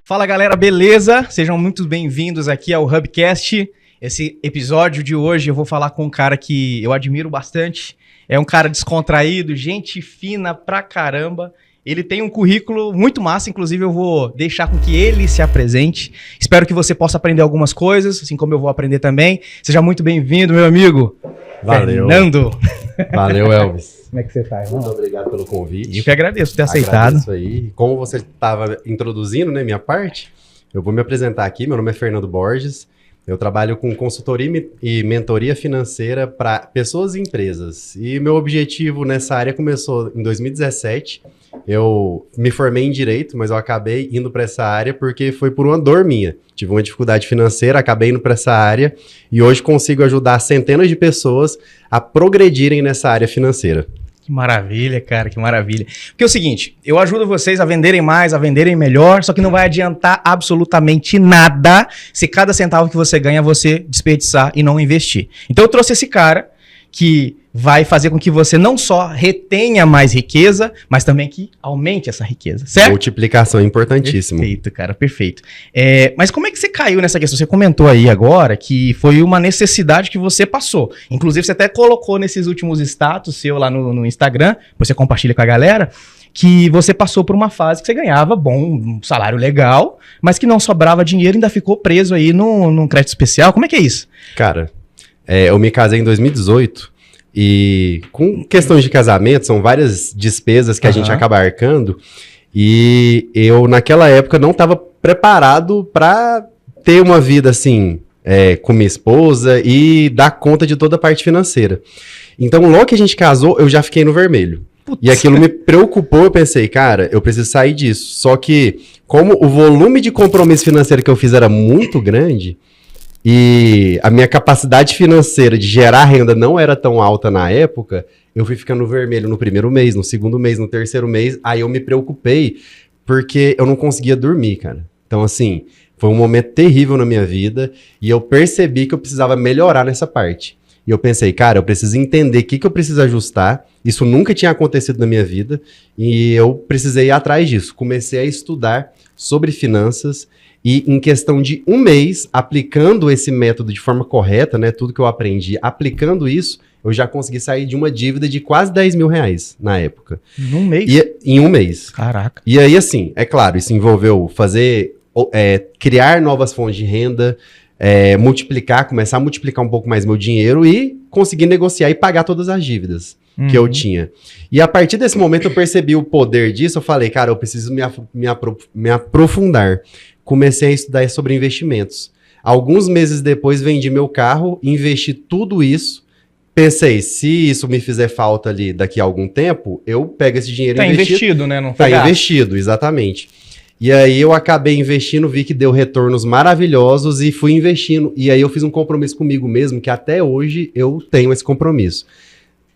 Fala galera, beleza? Sejam muito bem-vindos aqui ao Hubcast. Esse episódio de hoje eu vou falar com um cara que eu admiro bastante. É um cara descontraído, gente fina pra caramba. Ele tem um currículo muito massa, inclusive eu vou deixar com que ele se apresente. Espero que você possa aprender algumas coisas, assim como eu vou aprender também. Seja muito bem-vindo, meu amigo. Valeu. Fernando. Valeu, Elvis. Como é que você tá, irmão? Muito obrigado pelo convite. Eu que agradeço por ter aceitado. Agradeço aí. Como você estava introduzindo, né, minha parte, eu vou me apresentar aqui. Meu nome é Fernando Borges. Eu trabalho com consultoria e mentoria financeira para pessoas e empresas. E meu objetivo nessa área começou em 2017. Eu me formei em Direito, mas eu acabei indo para essa área porque foi por uma dor minha. Tive uma dificuldade financeira, acabei indo para essa área e hoje consigo ajudar centenas de pessoas a progredirem nessa área financeira. Que maravilha, cara, que maravilha. Porque é o seguinte, eu ajudo vocês a venderem mais, a venderem melhor, só que não vai adiantar absolutamente nada se cada centavo que você ganha você desperdiçar e não investir. Então eu trouxe esse cara que vai fazer com que você não só retenha mais riqueza, mas também que aumente essa riqueza, certo? Multiplicação é importantíssima. Perfeito, cara, perfeito. Mas como é que você caiu nessa questão? Você comentou aí agora que foi uma necessidade que você passou. Inclusive, você até colocou nesses últimos status seu lá no Instagram, você compartilha com a galera, que você passou por uma fase que você ganhava um salário legal, mas que não sobrava dinheiro e ainda ficou preso aí num crédito especial. Como é que é isso? Cara, eu me casei em 2018 e com questões de casamento, são várias despesas que a gente acaba arcando e eu naquela época não estava preparado para ter uma vida assim com minha esposa e dar conta de toda a parte financeira. Então logo que a gente casou eu já fiquei no vermelho. Putz. E aquilo me preocupou, eu pensei, cara, eu preciso sair disso. Só que como o volume de compromisso financeiro que eu fiz era muito grande e a minha capacidade financeira de gerar renda não era tão alta na época, eu fui ficando no vermelho no primeiro mês, no segundo mês, no terceiro mês, aí eu me preocupei porque eu não conseguia dormir, cara. Então, assim, foi um momento terrível na minha vida e eu percebi que eu precisava melhorar nessa parte. E eu pensei, cara, eu preciso entender o que eu preciso ajustar, isso nunca tinha acontecido na minha vida e eu precisei ir atrás disso. Comecei a estudar sobre finanças. E em questão de um mês, aplicando esse método de forma correta, né, tudo que eu aprendi, aplicando isso, eu já consegui sair de uma dívida de quase 10 mil reais na época. Em um mês? Em um mês. Caraca. E aí, assim, é claro, isso envolveu criar novas fontes de renda, começar a multiplicar um pouco mais meu dinheiro e conseguir negociar e pagar todas as dívidas que eu tinha. E a partir desse momento eu percebi o poder disso, eu falei, cara, eu preciso me aprofundar. Comecei a estudar sobre investimentos. Alguns meses depois, vendi meu carro, investi tudo isso. Pensei, se isso me fizer falta ali daqui a algum tempo, eu pego esse dinheiro investido, né? Não tá investido, exatamente. E aí eu acabei investindo, vi que deu retornos maravilhosos e fui investindo. E aí eu fiz um compromisso comigo mesmo, que até hoje eu tenho esse compromisso.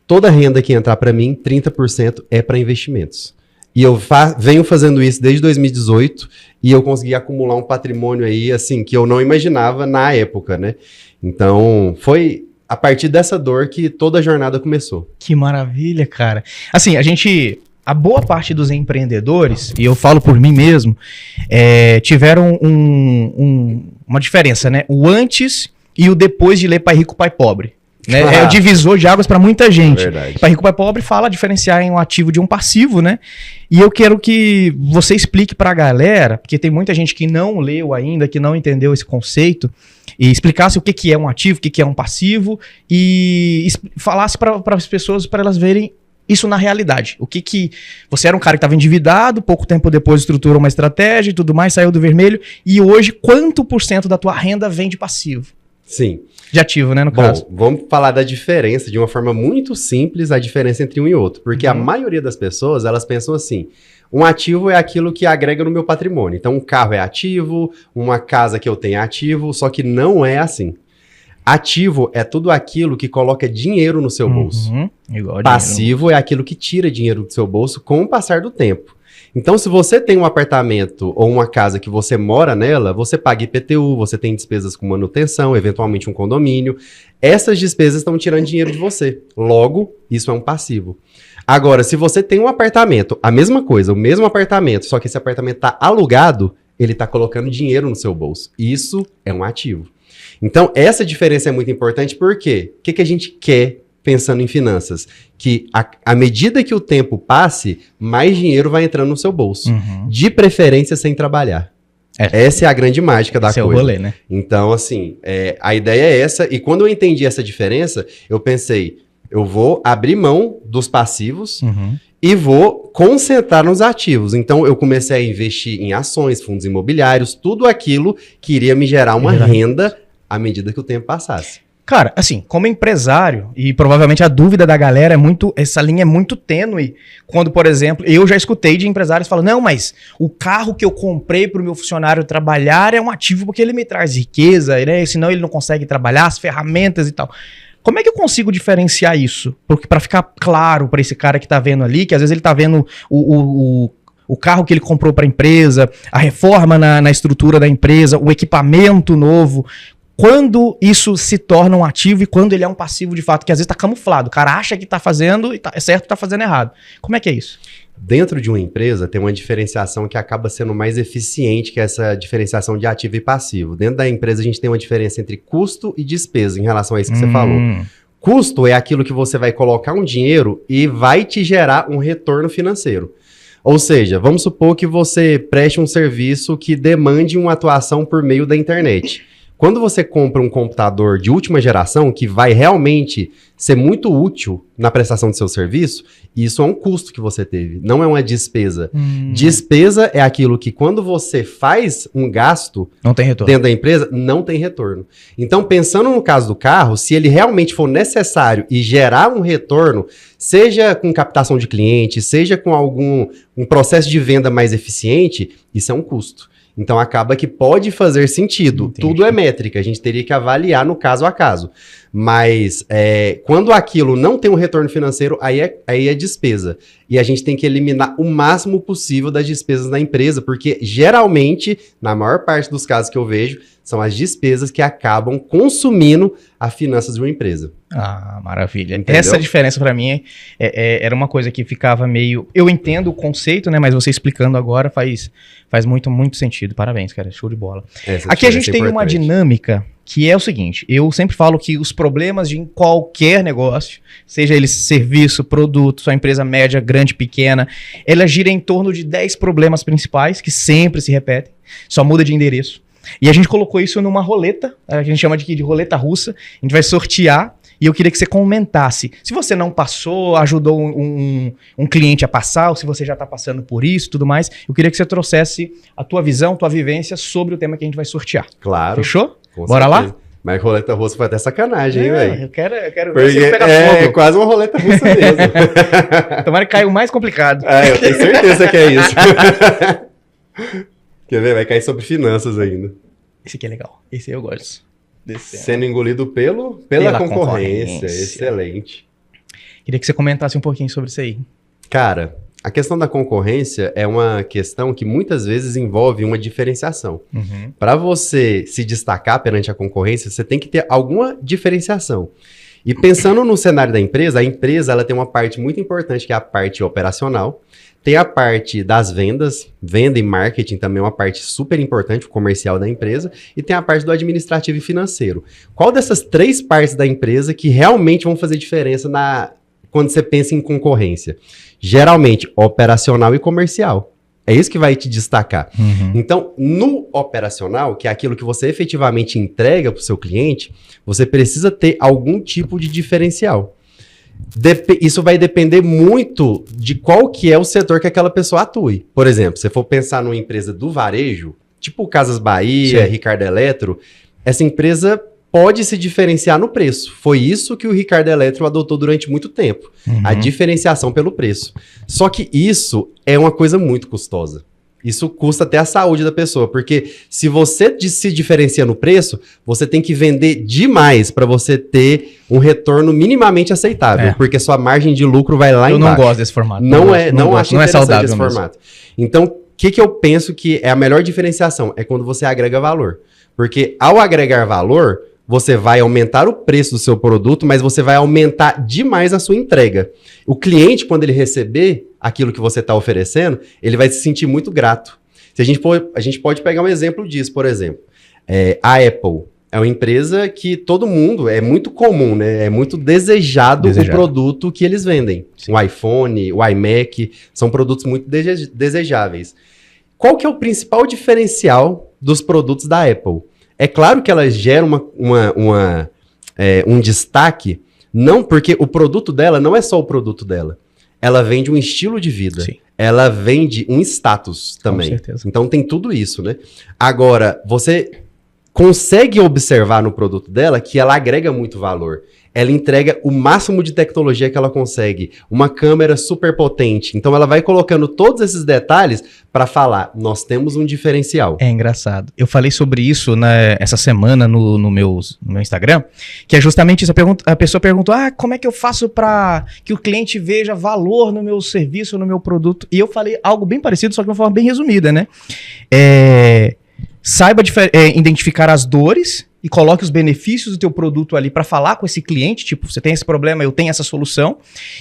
Toda renda que entrar para mim, 30% é para investimentos. E eu venho fazendo isso desde 2018 e eu consegui acumular um patrimônio aí, assim, que eu não imaginava na época, né? Então, foi a partir dessa dor que toda a jornada começou. Que maravilha, cara. Assim, a boa parte dos empreendedores, e eu falo por mim mesmo, tiveram uma diferença, né? O antes e o depois de ler Pai Rico, Pai Pobre. Né? É o divisor de águas para muita gente. Pai Rico, Pai Pobre fala diferenciar em um ativo de um passivo, né? E eu quero que você explique para a galera, porque tem muita gente que não leu ainda, que não entendeu esse conceito, e explicasse o que é um ativo, o que é um passivo, e falasse para as pessoas, para elas verem isso na realidade. O que você era um cara que estava endividado, pouco tempo depois estruturou uma estratégia e tudo mais, saiu do vermelho, e hoje quanto por cento da tua renda vem de passivo? Sim. De ativo, né, no caso. Bom, vamos falar da diferença, de uma forma muito simples, a diferença entre um e outro. Porque a maioria das pessoas, elas pensam assim, um ativo é aquilo que agrega no meu patrimônio. Então, um carro é ativo, uma casa que eu tenho é ativo, só que não é assim. Ativo é tudo aquilo que coloca dinheiro no seu bolso. Passivo é aquilo que tira dinheiro do seu bolso com o passar do tempo. Então, se você tem um apartamento ou uma casa que você mora nela, você paga IPTU, você tem despesas com manutenção, eventualmente um condomínio. Essas despesas estão tirando dinheiro de você. Logo, isso é um passivo. Agora, se você tem um apartamento, a mesma coisa, o mesmo apartamento, só que esse apartamento está alugado, ele está colocando dinheiro no seu bolso. Isso é um ativo. Então, essa diferença é muito importante, porque o que a gente quer pensando em finanças? Que à medida que o tempo passe, mais dinheiro vai entrando no seu bolso. De preferência sem trabalhar. Essa é a grande mágica da coisa. É o rolê, né? Então, assim, a ideia é essa. E quando eu entendi essa diferença, eu pensei, eu vou abrir mão dos passivos e vou concentrar nos ativos. Então, eu comecei a investir em ações, fundos imobiliários, tudo aquilo que iria me gerar uma renda à medida que o tempo passasse. Cara, assim, como empresário, e provavelmente a dúvida da galera essa linha é muito tênue, quando, por exemplo, eu já escutei de empresários falando, não, mas o carro que eu comprei para o meu funcionário trabalhar é um ativo porque ele me traz riqueza, né? Senão ele não consegue trabalhar, as ferramentas e tal. Como é que eu consigo diferenciar isso? Porque para ficar claro para esse cara que tá vendo ali, que às vezes ele tá vendo o carro que ele comprou para a empresa, a reforma na estrutura da empresa, o equipamento novo. Quando isso se torna um ativo e quando ele é um passivo de fato, que às vezes está camuflado. O cara acha que está fazendo e é certo, está fazendo errado. Como é que é isso? Dentro de uma empresa tem uma diferenciação que acaba sendo mais eficiente que essa diferenciação de ativo e passivo. Dentro da empresa a gente tem uma diferença entre custo e despesa em relação a isso que você falou. Custo é aquilo que você vai colocar um dinheiro e vai te gerar um retorno financeiro. Ou seja, vamos supor que você preste um serviço que demande uma atuação por meio da internet. Quando você compra um computador de última geração, que vai realmente ser muito útil na prestação do seu serviço, isso é um custo que você teve, não é uma despesa. Despesa é aquilo que quando você faz um gasto não tem retorno dentro da empresa, não tem retorno. Então, pensando no caso do carro, se ele realmente for necessário e gerar um retorno, seja com captação de cliente, seja com um processo de venda mais eficiente, isso é um custo. Então, acaba que pode fazer sentido. Entendi. Tudo é métrica, a gente teria que avaliar no caso a caso. Mas, quando aquilo não tem um retorno financeiro, aí é despesa. E a gente tem que eliminar o máximo possível das despesas da empresa, porque, geralmente, na maior parte dos casos que eu vejo, são as despesas que acabam consumindo as finanças de uma empresa. Ah, maravilha. Entendeu? Essa diferença para mim era uma coisa que ficava meio... Eu entendo o conceito, né? Mas você explicando agora faz muito, muito sentido. Parabéns, cara. Show de bola. Aqui a gente tem uma dinâmica que é o seguinte. Eu sempre falo que os problemas de qualquer negócio, seja ele serviço, produto, sua empresa média, grande, pequena, ela gira em torno de 10 problemas principais que sempre se repetem. Só muda de endereço. E a gente colocou isso numa roleta, a gente chama de roleta russa. A gente vai sortear. E eu queria que você comentasse. Se você não passou, ajudou um cliente a passar, ou se você já está passando por isso e tudo mais, eu queria que você trouxesse a tua visão, tua vivência sobre o tema que a gente vai sortear. Claro. Fechou? Com Bora certeza. lá? Mas roleta russa foi até sacanagem, hein, velho? Eu quero Porque ver se pega é fogo. quase uma roleta russa mesmo. Tomara que caia o mais complicado. Eu tenho certeza que é isso. Quer ver? Vai cair sobre finanças ainda. Esse aqui é legal. Esse aí eu gosto. Sendo engolido pela concorrência. Excelente. Queria que você comentasse um pouquinho sobre isso aí. Cara, a questão da concorrência é uma questão que muitas vezes envolve uma diferenciação. Para você se destacar perante a concorrência, você tem que ter alguma diferenciação. E pensando no cenário da empresa, a empresa ela tem uma parte muito importante, que é a parte operacional. Tem a parte das vendas, venda e marketing também é uma parte super importante, o comercial da empresa, e tem a parte do administrativo e financeiro. Qual dessas 3 partes da empresa que realmente vão fazer diferença quando você pensa em concorrência? Geralmente, operacional e comercial. É isso que vai te destacar. Então, no operacional, que é aquilo que você efetivamente entrega para o seu cliente, você precisa ter algum tipo de diferencial. Isso vai depender muito de qual que é o setor que aquela pessoa atue. Por exemplo, se for pensar numa empresa do varejo, tipo Casas Bahia, Ricardo Eletro, essa empresa pode se diferenciar no preço. Foi isso que o Ricardo Eletro adotou durante muito tempo. A diferenciação pelo preço. Só que isso é uma coisa muito custosa. Isso custa até a saúde da pessoa, porque se você se diferencia no preço, você tem que vender demais para você ter um retorno minimamente aceitável, porque sua margem de lucro vai lá embaixo. Eu não gosto desse formato. Não acho não é saudável esse mesmo. formato. Então, o que eu penso que é a melhor diferenciação? É quando você agrega valor. Porque ao agregar valor, você vai aumentar o preço do seu produto, mas você vai aumentar demais a sua entrega. O cliente, quando ele receber aquilo que você está oferecendo, ele vai se sentir muito grato. A gente pode pegar um exemplo disso, por exemplo. A Apple é uma empresa que todo mundo, é muito comum, né? É muito desejado o produto que eles vendem. Sim. O iPhone, o iMac, são produtos muito desejáveis. Qual que é o principal diferencial dos produtos da Apple? É claro que ela gera um destaque, não porque o produto dela não é só o produto dela. Ela vende um estilo de vida. Sim. Ela vende um status também. Com certeza. Então tem tudo isso, né? Agora, você consegue observar no produto dela que ela agrega muito valor. Ela entrega o máximo de tecnologia que ela consegue. Uma câmera super potente. Então ela vai colocando todos esses detalhes para falar, nós temos um diferencial. É engraçado. Eu falei sobre isso essa semana no meu Instagram, que é justamente isso. A pessoa perguntou, como é que eu faço para que o cliente veja valor no meu serviço, no meu produto? E eu falei algo bem parecido, só que de uma forma bem resumida, né? Saiba identificar as dores e coloque os benefícios do teu produto ali para falar com esse cliente, tipo, você tem esse problema, eu tenho essa solução,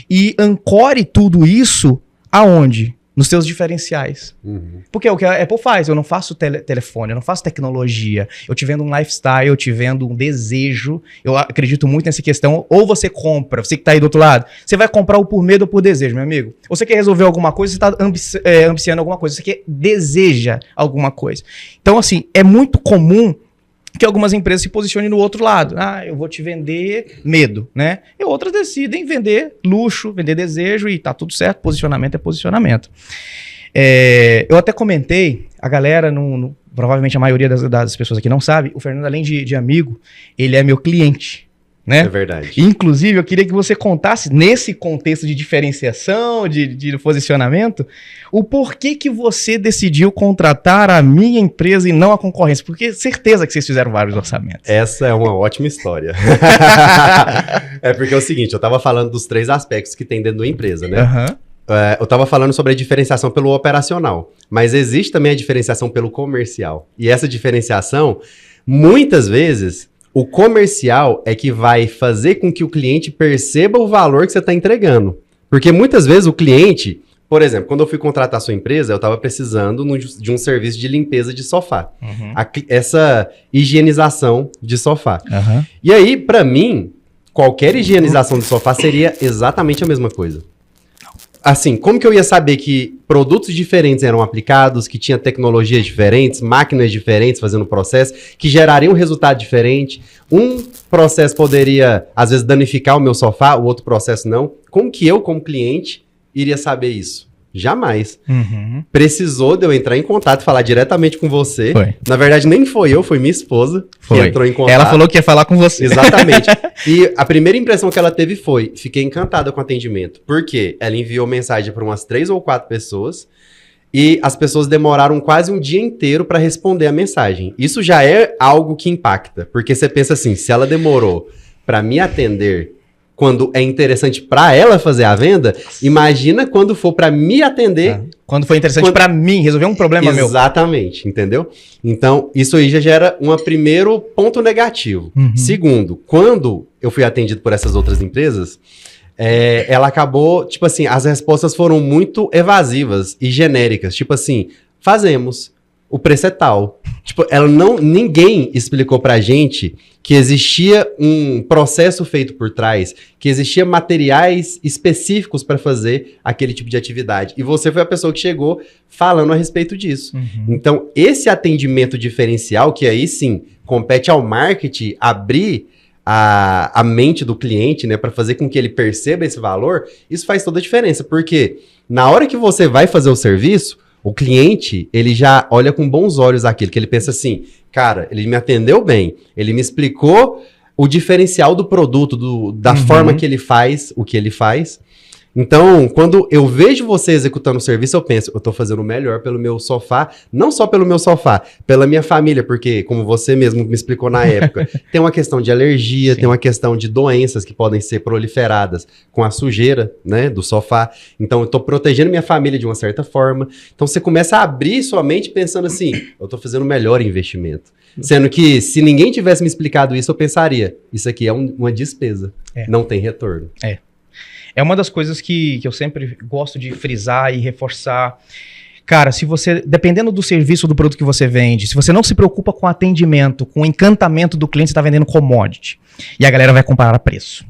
e ancore tudo isso aonde? Nos teus diferenciais. Uhum. Porque é o que a Apple faz, eu não faço telefone, eu não faço tecnologia, eu te vendo um lifestyle, eu te vendo um desejo, eu acredito muito nessa questão, ou você compra, você que tá aí do outro lado, você vai comprar ou por medo ou por desejo, meu amigo. Ou você quer resolver alguma coisa, você tá ambiciando alguma coisa, você deseja alguma coisa. Então, assim, é muito comum que algumas empresas se posicionem no outro lado. Eu vou te vender medo, né? E outras decidem vender luxo, vender desejo e tá tudo certo, posicionamento é posicionamento. Eu até comentei, a galera, provavelmente a maioria das pessoas aqui não sabe, o Fernando, além de amigo, ele é meu cliente. Né? É verdade. Inclusive, eu queria que você contasse, nesse contexto de diferenciação, de posicionamento, o porquê que você decidiu contratar a minha empresa e não a concorrência. Porque certeza que vocês fizeram vários orçamentos. Essa é uma ótima história. É porque é o seguinte, eu estava falando dos 3 aspectos que tem dentro da empresa, né? Uhum. Eu estava falando sobre a diferenciação pelo operacional, mas existe também a diferenciação pelo comercial. E essa diferenciação, muitas vezes, o comercial é que vai fazer com que o cliente perceba o valor que você está entregando. Porque muitas vezes o cliente, por exemplo, quando eu fui contratar a sua empresa, eu estava precisando de um serviço de limpeza de sofá. Uhum. Essa higienização de sofá. Uhum. E aí, para mim, qualquer higienização de sofá seria exatamente a mesma coisa. Assim, como que eu ia saber que produtos diferentes eram aplicados, que tinha tecnologias diferentes, máquinas diferentes fazendo processo, que gerariam um resultado diferente? Um processo poderia, às vezes, danificar o meu sofá, o outro processo não. Como que eu, como cliente, iria saber isso? Jamais. Uhum. Precisou de eu entrar em contato e falar diretamente com você. Foi. Na verdade, nem foi eu, foi minha esposa que entrou em contato. Ela falou que ia falar com você. Exatamente. E a primeira impressão que ela teve foi, fiquei encantada com o atendimento. Por quê? Ela enviou mensagem para umas 3 ou 4 pessoas e as pessoas demoraram quase um dia inteiro para responder a mensagem. Isso já é algo que impacta, porque você pensa assim, se ela demorou para me atender quando é interessante para ela fazer a venda, imagina quando for para me atender. Quando foi interessante para mim, resolver um problema meu. Exatamente, entendeu? Então, isso aí já gera um primeiro ponto negativo. Uhum. Segundo, quando eu fui atendido por essas outras empresas, ela acabou, tipo assim, as respostas foram muito evasivas e genéricas. Tipo assim, fazemos, o preço é tal. Tipo, ninguém explicou pra gente que existia um processo feito por trás, que existia materiais específicos para fazer aquele tipo de atividade. E você foi a pessoa que chegou falando a respeito disso. Uhum. Então, esse atendimento diferencial, que aí sim compete ao marketing abrir a mente do cliente, né, para fazer com que ele perceba esse valor, isso faz toda a diferença. Porque na hora que você vai fazer o serviço, o cliente, ele já olha com bons olhos aquilo, que ele pensa assim, cara, ele me atendeu bem, ele me explicou o diferencial do produto, da forma que ele faz, o que ele faz. Então, quando eu vejo você executando o serviço, eu penso, eu tô fazendo o melhor pelo meu sofá, não só pelo meu sofá, pela minha família, porque, como você mesmo me explicou na época, tem uma questão de alergia, tem uma questão de doenças que podem ser proliferadas com a sujeira, né, do sofá. Então, eu tô protegendo minha família de uma certa forma. Então, você começa a abrir sua mente pensando assim, eu tô fazendo o melhor investimento. Sendo que, se ninguém tivesse me explicado isso, eu pensaria, isso aqui é uma despesa, não tem retorno. É uma das coisas que eu sempre gosto de frisar e reforçar. Cara, se você, dependendo do serviço ou do produto que você vende, se você não se preocupa com o atendimento, com o encantamento do cliente, você está vendendo commodity. E a galera vai comparar preço.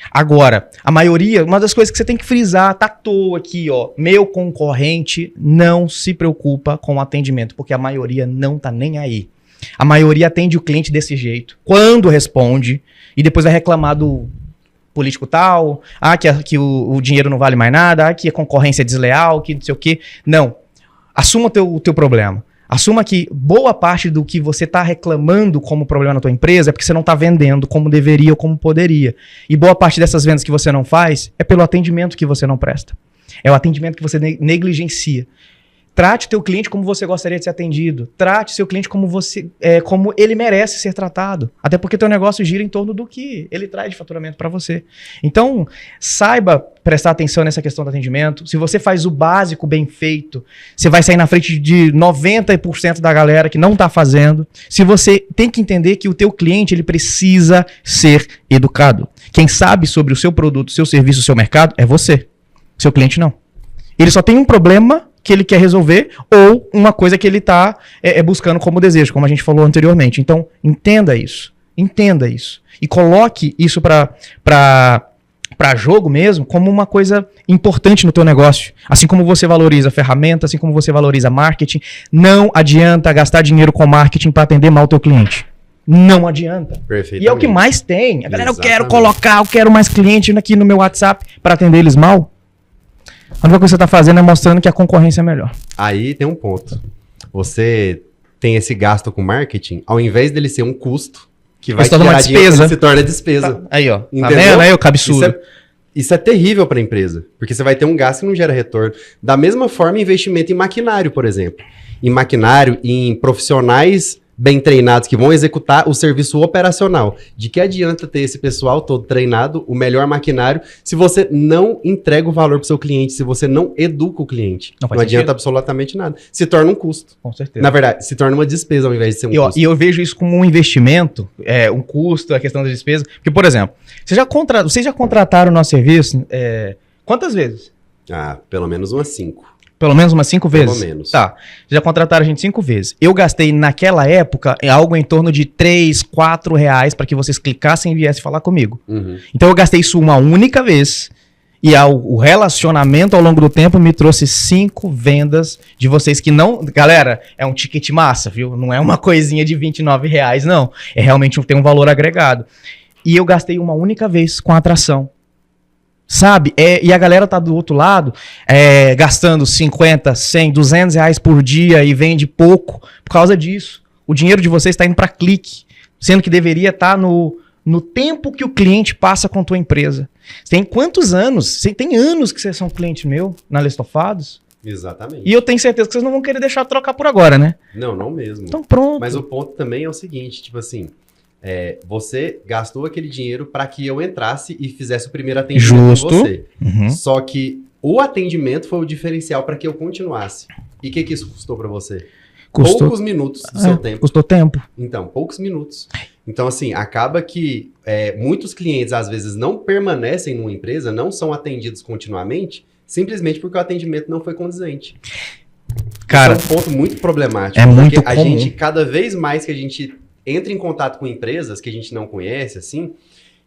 Agora, a maioria, uma das coisas que você tem que frisar, tá à toa aqui, ó. Meu concorrente não se preocupa com o atendimento, porque a maioria não tá nem aí. A maioria atende o cliente desse jeito. Quando responde, e depois vai reclamar do político tal, que o dinheiro não vale mais nada, que a concorrência é desleal, que não sei o quê. Não. Assuma o teu problema. Assuma que boa parte do que você está reclamando como problema na tua empresa é porque você não está vendendo como deveria ou como poderia. E boa parte dessas vendas que você não faz é pelo atendimento que você não presta. É o atendimento que você negligencia. Trate o teu cliente como você gostaria de ser atendido. Trate seu cliente como como ele merece ser tratado. Até porque teu negócio gira em torno do que ele traz de faturamento para você. Então, saiba prestar atenção nessa questão do atendimento. Se você faz o básico bem feito, você vai sair na frente de 90% da galera que não está fazendo. Se você tem que entender que o teu cliente ele precisa ser educado. Quem sabe sobre o seu produto, o seu serviço, o seu mercado é você. Seu cliente não. Ele só tem um problema que ele quer resolver ou uma coisa que ele está buscando como desejo, como a gente falou anteriormente. Então, entenda isso. Entenda isso. E coloque isso para jogo mesmo como uma coisa importante no teu negócio. Assim como você valoriza ferramenta, assim como você valoriza marketing, não adianta gastar dinheiro com marketing para atender mal o teu cliente. Não adianta. E é o que mais tem. A galera, eu quero mais cliente aqui no meu WhatsApp para atender eles mal. A única coisa que você está fazendo é mostrando que a concorrência é melhor. Aí tem um ponto. Você tem esse gasto com marketing, ao invés dele ser um custo, que vai gerar uma despesa. Dinheiro, ele se torna despesa. Tá, aí, ó. Entendeu? Tá vendo aí o absurdo? Isso é terrível para a empresa, porque você vai ter um gasto que não gera retorno. Da mesma forma, investimento em maquinário, por exemplo. Em maquinário, em profissionais bem treinados que vão executar o serviço operacional. De que adianta ter esse pessoal todo treinado, o melhor maquinário, se você não entrega o valor para o seu cliente, se você não educa o cliente? Não adianta absolutamente nada. Se torna um custo. Com certeza. Na verdade, se torna uma despesa ao invés de ser um custo. E eu vejo isso como um investimento, um custo, a questão da despesa. Porque, por exemplo, vocês já contrataram o nosso serviço quantas vezes? Pelo menos umas 5. Pelo menos umas 5 vezes? Pelo menos. Tá. Já contrataram a gente 5 vezes. Eu gastei naquela época algo em torno de 3, 4 reais para que vocês clicassem e viessem falar comigo. Uhum. Então eu gastei isso uma única vez e o relacionamento ao longo do tempo me trouxe 5 vendas de vocês que não... Galera, é um ticket massa, viu? Não é uma coisinha de 29 reais, não. É realmente tem um valor agregado. E eu gastei uma única vez com a atração. Sabe? E a galera tá do outro lado gastando 50, 100, 200 reais por dia e vende pouco por causa disso. O dinheiro de vocês está indo para clique, sendo que deveria estar no tempo que o cliente passa com a tua empresa. Tem quantos anos? Tem anos que vocês são cliente meu na Lestofados? Exatamente. E eu tenho certeza que vocês não vão querer deixar trocar por agora, né? Não mesmo. Então pronto. Mas o ponto também é o seguinte, tipo assim... você gastou aquele dinheiro para que eu entrasse e fizesse o primeiro atendimento com você. Uhum. Só que o atendimento foi o diferencial para que eu continuasse. E o que isso custou para você? Poucos minutos do seu tempo. Custou tempo. Então, poucos minutos. Então, assim, acaba que muitos clientes, às vezes, não permanecem numa empresa, não são atendidos continuamente, simplesmente porque o atendimento não foi condizente. Cara, isso é um ponto muito problemático. É muito comum. A gente, cada vez mais que a gente entra em contato com empresas que a gente não conhece, assim,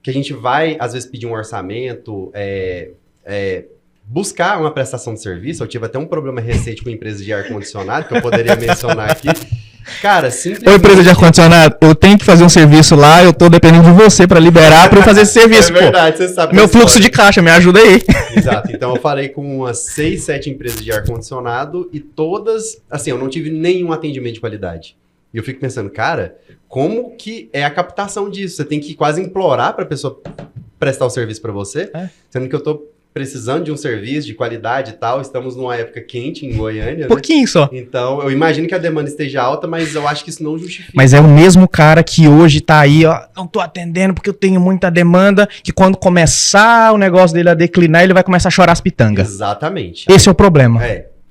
que a gente vai, às vezes, pedir um orçamento, buscar uma prestação de serviço. Eu tive até um problema recente com empresas de ar-condicionado, que eu poderia mencionar aqui. Cara, simplesmente... Ô, empresa de ar-condicionado, eu tenho que fazer um serviço lá, eu tô dependendo de você pra liberar, pra eu fazer esse serviço, É verdade, você sabe. Meu fluxo de caixa, me ajuda aí. Exato, então eu falei com umas 6, 7 empresas de ar-condicionado e todas, assim, eu não tive nenhum atendimento de qualidade. E eu fico pensando, cara, como que é a captação disso? Você tem que quase implorar pra pessoa prestar o serviço pra você, sendo que eu tô precisando de um serviço de qualidade e tal, estamos numa época quente em Goiânia, pouquinho só. Então, eu imagino que a demanda esteja alta, mas eu acho que isso não justifica. Mas é o mesmo cara que hoje tá aí, ó, não tô atendendo porque eu tenho muita demanda, que quando começar o negócio dele a declinar, ele vai começar a chorar as pitangas. Exatamente. Esse é o problema.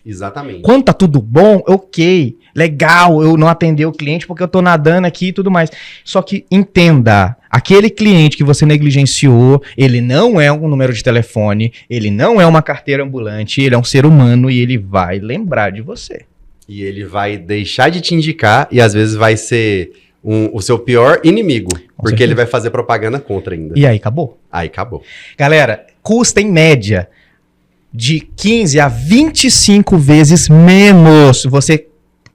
Exatamente. Quando tá tudo bom, ok. legal eu não atender o cliente porque eu tô nadando aqui e tudo mais. Só que entenda, aquele cliente que você negligenciou, ele não é um número de telefone, ele não é uma carteira ambulante, ele é um ser humano e ele vai lembrar de você. E ele vai deixar de te indicar e às vezes vai ser o seu pior inimigo, porque certeza. ele vai fazer propaganda contra ainda. E aí acabou. Aí acabou. Galera, custa em média de 15 a 25 vezes menos você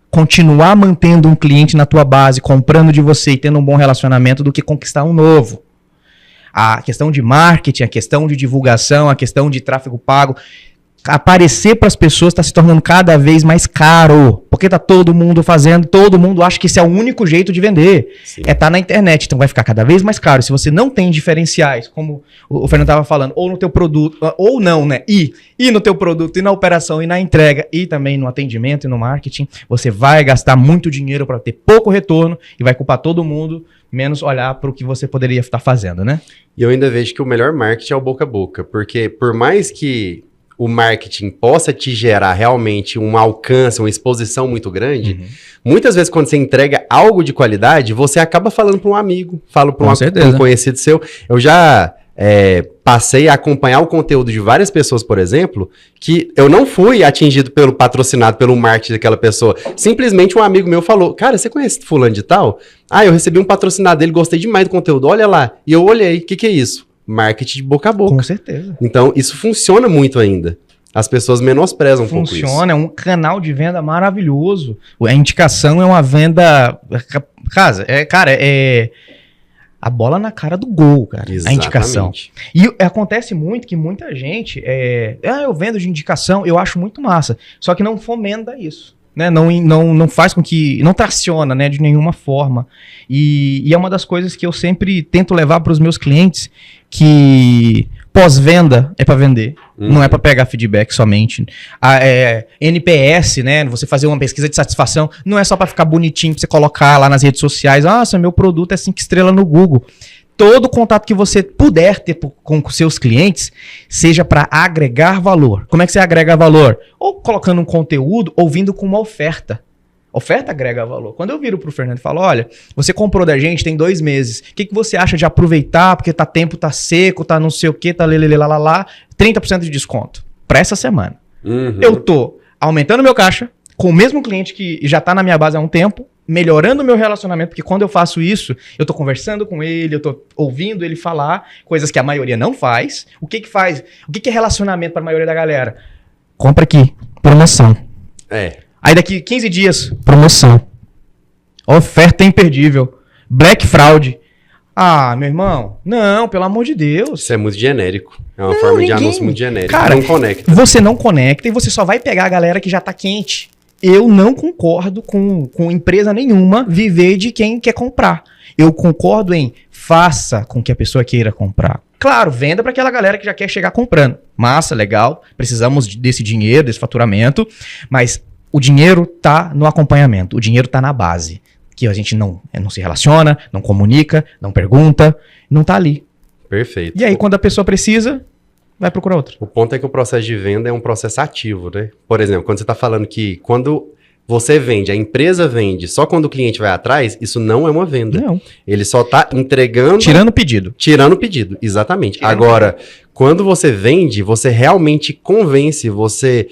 continuar mantendo um cliente na tua base, comprando de você e tendo um bom relacionamento do que conquistar um novo. A questão de marketing, a questão de divulgação, a questão de tráfego pago, aparecer para as pessoas está se tornando cada vez mais caro, porque tá todo mundo fazendo, todo mundo acha que esse é o único jeito de vender, Sim. é estar na internet, então vai ficar cada vez mais caro. Se você não tem diferenciais, como o Fernando estava falando, ou no teu produto, ou não, né, e no teu produto, e na operação, e na entrega, e também no atendimento e no marketing, você vai gastar muito dinheiro para ter pouco retorno e vai culpar todo mundo, menos olhar para o que você poderia estar fazendo, né? E eu ainda vejo que o melhor marketing é o boca a boca, porque por mais que o marketing possa te gerar realmente um alcance, uma exposição muito grande, muitas vezes quando você entrega algo de qualidade, você acaba falando para um amigo, fala para um conhecido seu. Eu já passei a acompanhar o conteúdo de várias pessoas, por exemplo, que eu não fui atingido patrocinado pelo marketing daquela pessoa. Simplesmente um amigo meu falou, cara, você conhece fulano de tal? Ah, eu recebi um patrocinado dele, gostei demais do conteúdo, olha lá. E eu olhei, o que é isso? Marketing de boca a boca. Com certeza. Então, isso funciona muito ainda. As pessoas menosprezam um pouco isso. Funciona, é um canal de venda maravilhoso. A indicação é uma venda... a bola na cara do gol, cara. Exatamente. A indicação. E acontece muito que muita gente... eu vendo de indicação, eu acho muito massa. Só que não fomenta isso. Né? Não faz com que... Não traciona, né, de nenhuma forma. E é uma das coisas que eu sempre tento levar para os meus clientes, que pós-venda é para vender, não é para pegar feedback somente. NPS, né, você fazer uma pesquisa de satisfação, não é só para ficar bonitinho, para você colocar lá nas redes sociais, nossa, meu produto é 5 estrelas no Google. Todo contato que você puder ter com seus clientes, seja para agregar valor. Como é que você agrega valor? Ou colocando um conteúdo, ou vindo com uma oferta. Oferta agrega valor. Quando eu viro pro Fernando e falo, olha, você comprou da gente tem 2 meses, o que você acha de aproveitar, porque tempo tá seco, tá não sei o que, tá lá, 30% de desconto para essa semana. Eu tô aumentando meu caixa, com o mesmo cliente que já tá na minha base há um tempo, melhorando o meu relacionamento, porque quando eu faço isso, eu tô conversando com ele, eu tô ouvindo ele falar, coisas que a maioria não faz. O que faz? O que é relacionamento para a maioria da galera? Compra aqui, promoção. Aí daqui 15 dias, promoção. Oferta imperdível. Black Fraud. Ah, meu irmão, não, pelo amor de Deus. Isso é muito genérico. É uma forma de anúncio muito genérica. Cara, não conecta. Você não conecta e você só vai pegar a galera que já tá quente. Eu não concordo com empresa nenhuma viver de quem quer comprar. Eu concordo em faça com que a pessoa queira comprar. Claro, venda para aquela galera que já quer chegar comprando. Massa, legal, precisamos desse dinheiro, desse faturamento, mas o dinheiro tá no acompanhamento, o dinheiro tá na base, que a gente não se relaciona, não comunica, não pergunta, não tá ali. Perfeito. E aí, quando a pessoa precisa, vai procurar outro. O ponto é que o processo de venda é um processo ativo, né? Por exemplo, quando você está falando que quando você vende, a empresa vende só quando o cliente vai atrás, isso não é uma venda. Não. Ele só está entregando... Tirando o pedido. Tirando o pedido, exatamente. Agora, quando você vende, você realmente convence, você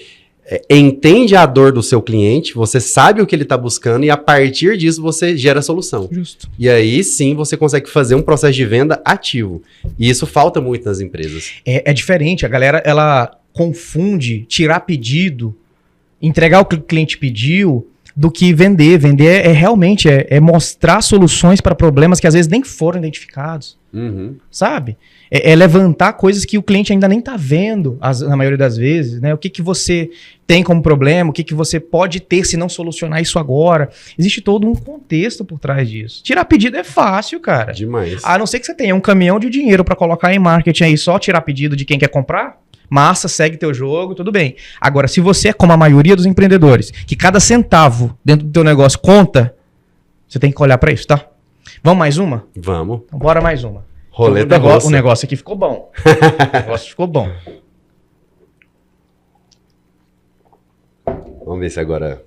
entende a dor do seu cliente, você sabe o que ele está buscando e a partir disso você gera a solução. Justo. E aí sim você consegue fazer um processo de venda ativo. E isso falta muito nas empresas. É diferente, a galera ela confunde tirar pedido, entregar o que o cliente pediu, do que vender. Vender realmente mostrar soluções para problemas que às vezes nem foram identificados. Sabe? É levantar coisas que o cliente ainda nem está vendo, na maioria das vezes, né? O que você tem como problema, o que você pode ter se não solucionar isso agora. Existe todo um contexto por trás disso. Tirar pedido é fácil, cara. Demais. A não ser que você tenha um caminhão de dinheiro para colocar em marketing aí, só tirar pedido de quem quer comprar, massa, segue teu jogo, tudo bem. Agora, se você é como a maioria dos empreendedores, que cada centavo dentro do teu negócio conta, você tem que olhar para isso, tá? Vamos mais uma? Vamos. Então, bora mais uma. Roleta russa. O negócio aqui ficou bom. O negócio ficou bom. Vamos ver se agora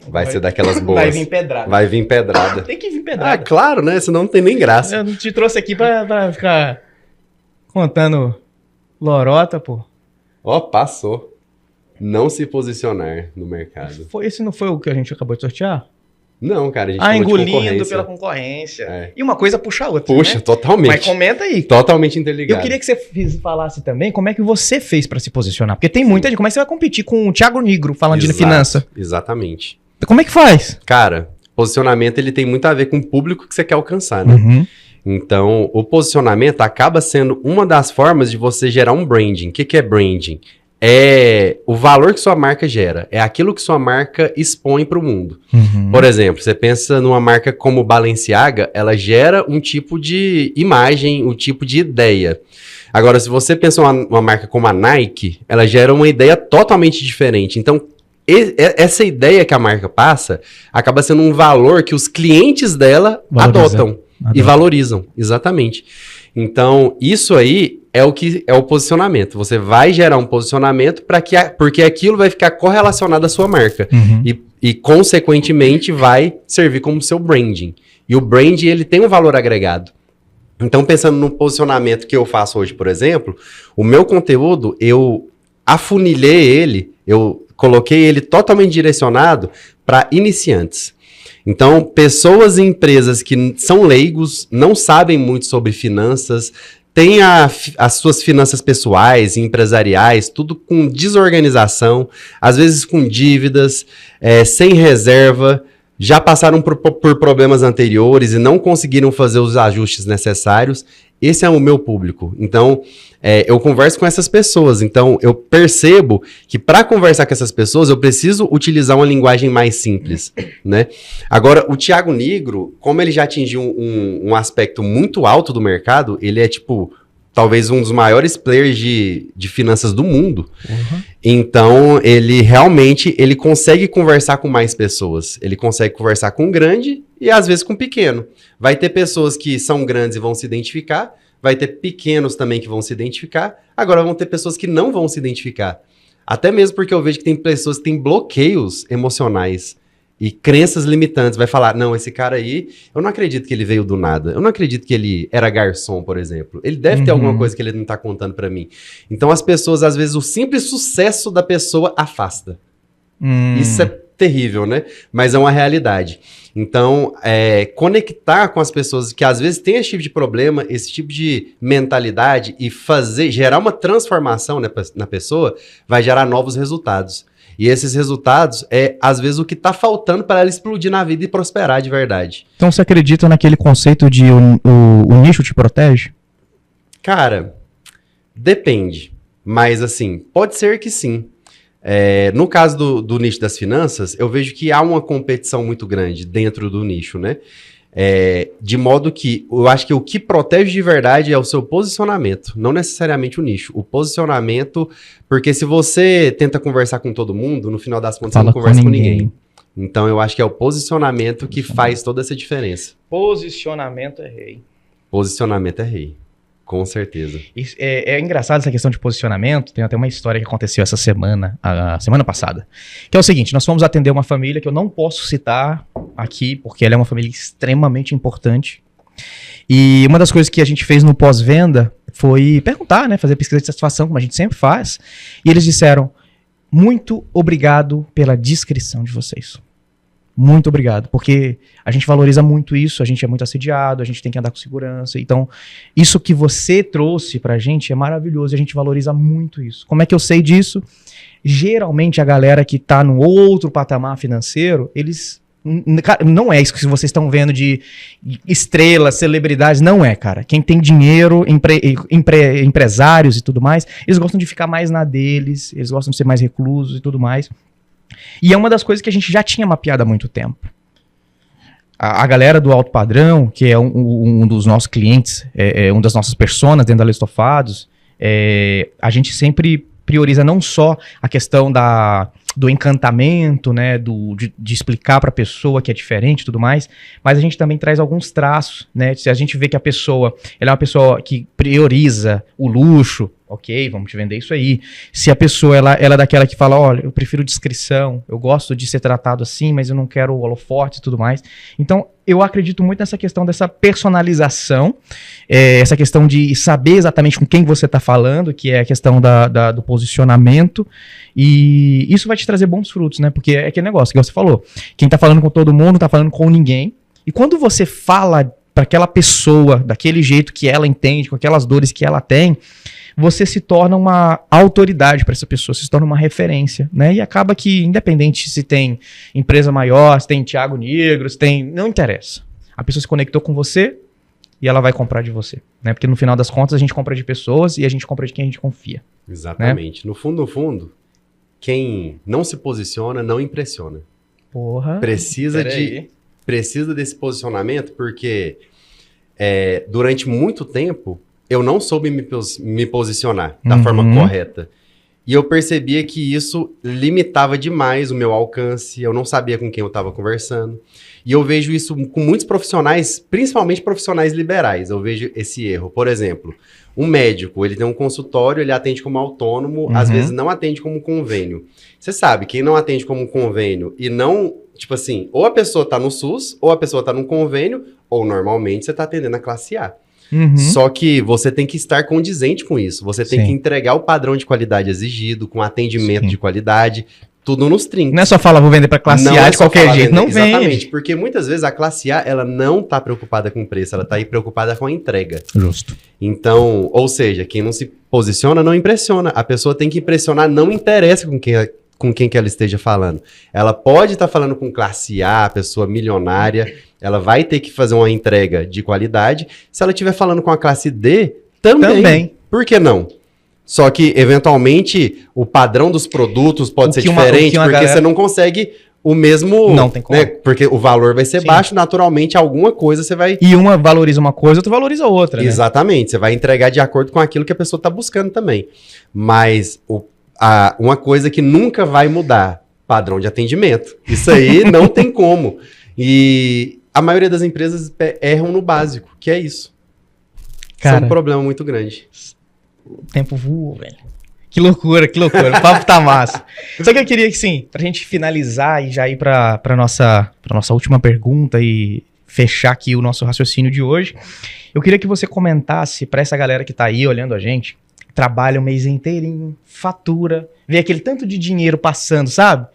Vai ser daquelas boas. Vai vir pedrada. Vai vir pedrada. Tem que vir pedrada. Ah, claro, né? Senão não tem nem graça. Eu te trouxe aqui pra ficar contando lorota, pô. Ó, passou. Não se posicionar no mercado. Esse não foi o que a gente acabou de sortear? Não, cara, a gente falou de engolindo concorrência. pela concorrência. É. E uma coisa puxa a outra, Puxa, né? totalmente. Mas comenta aí. Totalmente interligado. Eu queria que você falasse também como é que você fez pra se posicionar. Porque tem muita gente. Como é que você vai competir com o Thiago Nigro falando de finança? Exatamente. Como é que faz? Cara, posicionamento ele tem muito a ver com o público que você quer alcançar, né? Uhum. Então, o posicionamento acaba sendo uma das formas de você gerar um branding. O que é branding? É o valor que sua marca gera. É aquilo que sua marca expõe para o mundo. Uhum. Por exemplo, você pensa numa marca como Balenciaga, ela gera um tipo de imagem, um tipo de ideia. Agora, se você pensa uma marca como a Nike, ela gera uma ideia totalmente diferente. Então, essa ideia que a marca passa acaba sendo um valor que os clientes dela adotam e valorizam. Exatamente. Então, isso aí é o posicionamento. Você vai gerar um posicionamento porque aquilo vai ficar correlacionado à sua marca. Uhum. E, consequentemente, vai servir como seu branding. E o branding, ele tem um valor agregado. Então, pensando no posicionamento que eu faço hoje, por exemplo, o meu conteúdo, eu afunilhei ele, eu coloquei ele totalmente direcionado para iniciantes. Então, pessoas e empresas que são leigos, não sabem muito sobre finanças, têm as suas finanças pessoais e empresariais, tudo com desorganização, às vezes com dívidas, sem reserva, já passaram por problemas anteriores e não conseguiram fazer os ajustes necessários. Esse é o meu público. Então, eu converso com essas pessoas. Então, eu percebo que para conversar com essas pessoas, eu preciso utilizar uma linguagem mais simples, né? Agora, o Thiago Nigro, como ele já atingiu um aspecto muito alto do mercado, ele é talvez um dos maiores players de finanças do mundo. Uhum. Então, ele realmente consegue conversar com mais pessoas. Ele consegue conversar com grande e, às vezes, com pequeno. Vai ter pessoas que são grandes e vão se identificar, vai ter pequenos também que vão se identificar, agora vão ter pessoas que não vão se identificar. Até mesmo porque eu vejo que tem pessoas que têm bloqueios emocionais e crenças limitantes. Vai falar, não, esse cara aí, eu não acredito que ele veio do nada. Eu não acredito que ele era garçom, por exemplo. Ele deve ter alguma coisa que ele não tá contando pra mim. Então as pessoas, às vezes, o simples sucesso da pessoa afasta. Isso é terrível, né? Mas é uma realidade. Então, conectar com as pessoas que às vezes têm esse tipo de problema, esse tipo de mentalidade e gerar uma transformação, né, na pessoa, vai gerar novos resultados. E esses resultados às vezes, o que está faltando para ela explodir na vida e prosperar de verdade. Então, você acredita naquele conceito de o nicho te protege? Cara, depende. Mas, assim, pode ser que sim. No caso do nicho das finanças, eu vejo que há uma competição muito grande dentro do nicho, né? De modo que eu acho que o que protege de verdade é o seu posicionamento, não necessariamente o nicho. O posicionamento, porque se você tenta conversar com todo mundo, no final das contas você não conversa com ninguém. Então eu acho que é o posicionamento que faz toda essa diferença. Posicionamento é rei. Posicionamento é rei. Com certeza. É engraçado essa questão de posicionamento. Tem até uma história que aconteceu essa semana, a semana passada. Que é o seguinte, nós fomos atender uma família que eu não posso citar aqui, porque ela é uma família extremamente importante. E uma das coisas que a gente fez no pós-venda foi perguntar, né? Fazer pesquisa de satisfação, como a gente sempre faz. E eles disseram, muito obrigado pela discrição de vocês. Muito obrigado, porque a gente valoriza muito isso, a gente é muito assediado, a gente tem que andar com segurança. Então, isso que você trouxe pra gente é maravilhoso, a gente valoriza muito isso. Como é que eu sei disso? Geralmente, a galera que tá no outro patamar financeiro, eles... Não é isso que vocês estão vendo de estrelas, celebridades, não é, cara. Quem tem dinheiro, empresários e tudo mais, eles gostam de ficar mais na deles, eles gostam de ser mais reclusos e tudo mais. E é uma das coisas que a gente já tinha mapeado há muito tempo. A galera do alto padrão, que é um dos nossos clientes, uma das nossas personas dentro da Lestofados, a gente sempre prioriza não só a questão do encantamento, né, de explicar para a pessoa que é diferente e tudo mais, mas a gente também traz alguns traços, né? Se a gente vê que a pessoa ela é uma pessoa que prioriza o luxo, ok, vamos te vender isso aí. Se a pessoa, ela é daquela que fala, olha, eu prefiro discrição, eu gosto de ser tratado assim, mas eu não quero holofote e tudo mais. Então, eu acredito muito nessa questão dessa personalização, essa questão de saber exatamente com quem você está falando, que é a questão do posicionamento, e isso vai te trazer bons frutos, né? Porque é aquele negócio que você falou, quem está falando com todo mundo, não está falando com ninguém, e quando você fala para aquela pessoa, daquele jeito que ela entende, com aquelas dores que ela tem, você se torna uma autoridade para essa pessoa, se torna uma referência, né? E acaba que, independente se tem empresa maior, se tem Thiago Negro, se tem... Não interessa. A pessoa se conectou com você e ela vai comprar de você, né? Porque no final das contas a gente compra de pessoas e a gente compra de quem a gente confia. Exatamente. Né? No fundo, quem não se posiciona não impressiona. Porra. Precisa desse posicionamento porque durante muito tempo eu não soube me posicionar da forma correta. E eu percebia que isso limitava demais o meu alcance, eu não sabia com quem eu estava conversando. E eu vejo isso com muitos profissionais, principalmente profissionais liberais, eu vejo esse erro. Por exemplo, um médico, ele tem um consultório, ele atende como autônomo, às vezes não atende como convênio. Você sabe, quem não atende como convênio e não, tipo assim, ou a pessoa está no SUS, ou a pessoa está no convênio, ou normalmente você está atendendo a classe A. Só que você tem que estar condizente com isso. Você tem que entregar o padrão de qualidade exigido, com atendimento de qualidade, tudo nos trinques. Não é só falar, vou vender para classe A de qualquer jeito. Não vende. Exatamente, porque muitas vezes a classe A, ela não está preocupada com o preço, ela está aí preocupada com a entrega. Justo. Então, ou seja, quem não se posiciona não impressiona. A pessoa tem que impressionar, não interessa com quem que ela esteja falando. Ela pode estar falando com classe A, pessoa milionária, ela vai ter que fazer uma entrega de qualidade. Se ela estiver falando com a classe D, também. Por que não? Só que, eventualmente, o padrão dos produtos pode ser diferente, porque você não consegue o mesmo... Não tem como. Né? Porque o valor vai ser baixo, naturalmente, alguma coisa você vai... E uma valoriza uma coisa, outra valoriza outra, né? Exatamente, você vai entregar de acordo com aquilo que a pessoa está buscando também. Mas uma coisa que nunca vai mudar, padrão de atendimento. Isso aí não tem como. E a maioria das empresas erram no básico, que é isso. Cara, isso é um problema muito grande. O tempo voa, velho. Que loucura, que loucura. O papo tá massa. Só que eu queria que, sim, pra gente finalizar e já ir pra nossa última pergunta e fechar aqui o nosso raciocínio de hoje, eu queria que você comentasse pra essa galera que tá aí olhando a gente, trabalha o mês inteirinho, fatura, vê aquele tanto de dinheiro passando, sabe?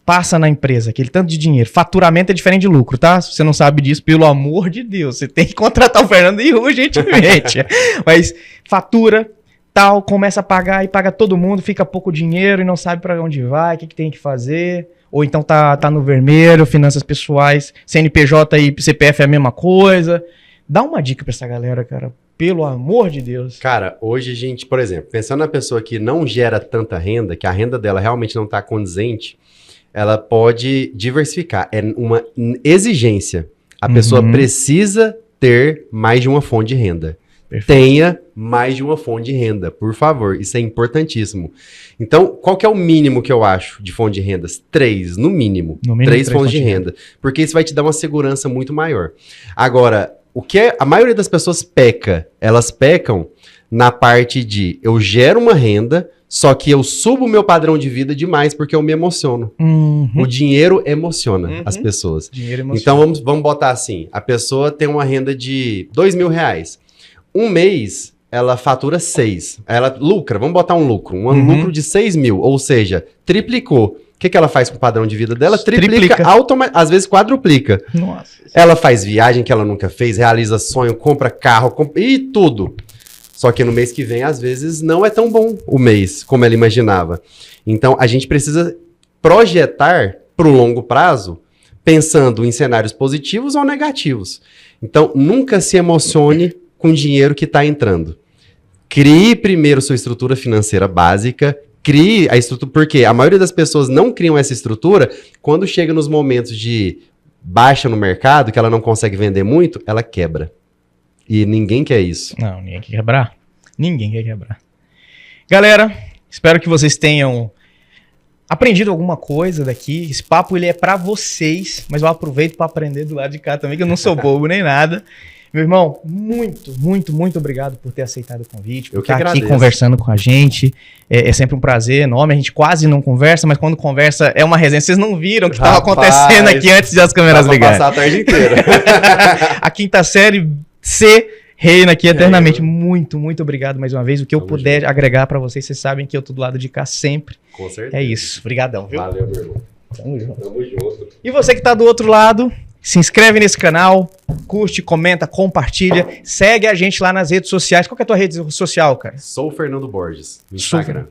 Passa na empresa, aquele tanto de dinheiro. Faturamento é diferente de lucro, tá? Se você não sabe disso, pelo amor de Deus, você tem que contratar o Fernando e urgentemente. Mas fatura, tal, começa a pagar e paga todo mundo, fica pouco dinheiro e não sabe pra onde vai, o que tem que fazer. Ou então tá no vermelho, finanças pessoais, CNPJ e CPF é a mesma coisa. Dá uma dica pra essa galera, cara. Pelo amor de Deus. Cara, hoje a gente, por exemplo, pensando na pessoa que não gera tanta renda, que a renda dela realmente não tá condizente, ela pode diversificar. É uma exigência. A pessoa precisa ter mais de uma fonte de renda. Perfeito. Tenha mais de uma fonte de renda, por favor. Isso é importantíssimo. Então, qual que é o mínimo que eu acho de fonte de rendas? 3, no mínimo. 3 fontes de renda. Porque isso vai te dar uma segurança muito maior. Agora, o que a maioria das pessoas peca? Elas pecam na parte de eu gero uma renda, só que eu subo o meu padrão de vida demais porque eu me emociono. O dinheiro emociona as pessoas. Dinheiro emociona. Então vamos botar assim, a pessoa tem uma renda de R$2.000. Um mês ela fatura 6. Ela lucra, vamos botar um lucro de 6 mil, ou seja, triplicou. O que ela faz com o padrão de vida dela? Triplica. Às vezes quadruplica. Nossa. Ela faz viagem que ela nunca fez, realiza sonho, compra carro, e tudo. Só que no mês que vem, às vezes, não é tão bom o mês como ela imaginava. Então, a gente precisa projetar para o longo prazo, pensando em cenários positivos ou negativos. Então, nunca se emocione com o dinheiro que está entrando. Crie primeiro sua estrutura financeira básica, crie a estrutura, porque a maioria das pessoas não criam essa estrutura, quando chega nos momentos de baixa no mercado, que ela não consegue vender muito, ela quebra. E ninguém quer isso. Não, ninguém quer quebrar. Ninguém quer quebrar. Galera, espero que vocês tenham aprendido alguma coisa daqui. Esse papo ele é pra vocês, mas eu aproveito para aprender do lado de cá também, que eu não sou bobo nem nada. Meu irmão, muito obrigado por ter aceitado o convite, por Eu que estar aqui agradeço. conversando com a gente. É sempre um prazer enorme. A gente quase não conversa, mas quando conversa é uma resenha. Vocês não viram o que estava acontecendo aqui antes de as câmeras ligarem. Passar a tarde inteira. A quinta série C reina aqui eternamente. Muito obrigado mais uma vez. O que eu puder agregar para vocês sabem que eu tô do lado de cá sempre. Com certeza. É isso. Obrigadão, viu? Valeu, meu irmão. Tamo junto. Tamo junto. E você que tá do outro lado, se inscreve nesse canal, curte, comenta, compartilha, segue a gente lá nas redes sociais. Qual que é a tua rede social, cara? Sou o Fernando Borges, no Instagram.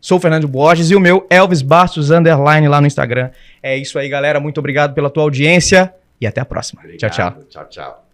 Sou o Fernando Borges e o meu Elvis Bastos _ lá no Instagram. É isso aí, galera. Muito obrigado pela tua audiência e até a próxima. Obrigado. Tchau, tchau. Tchau, tchau.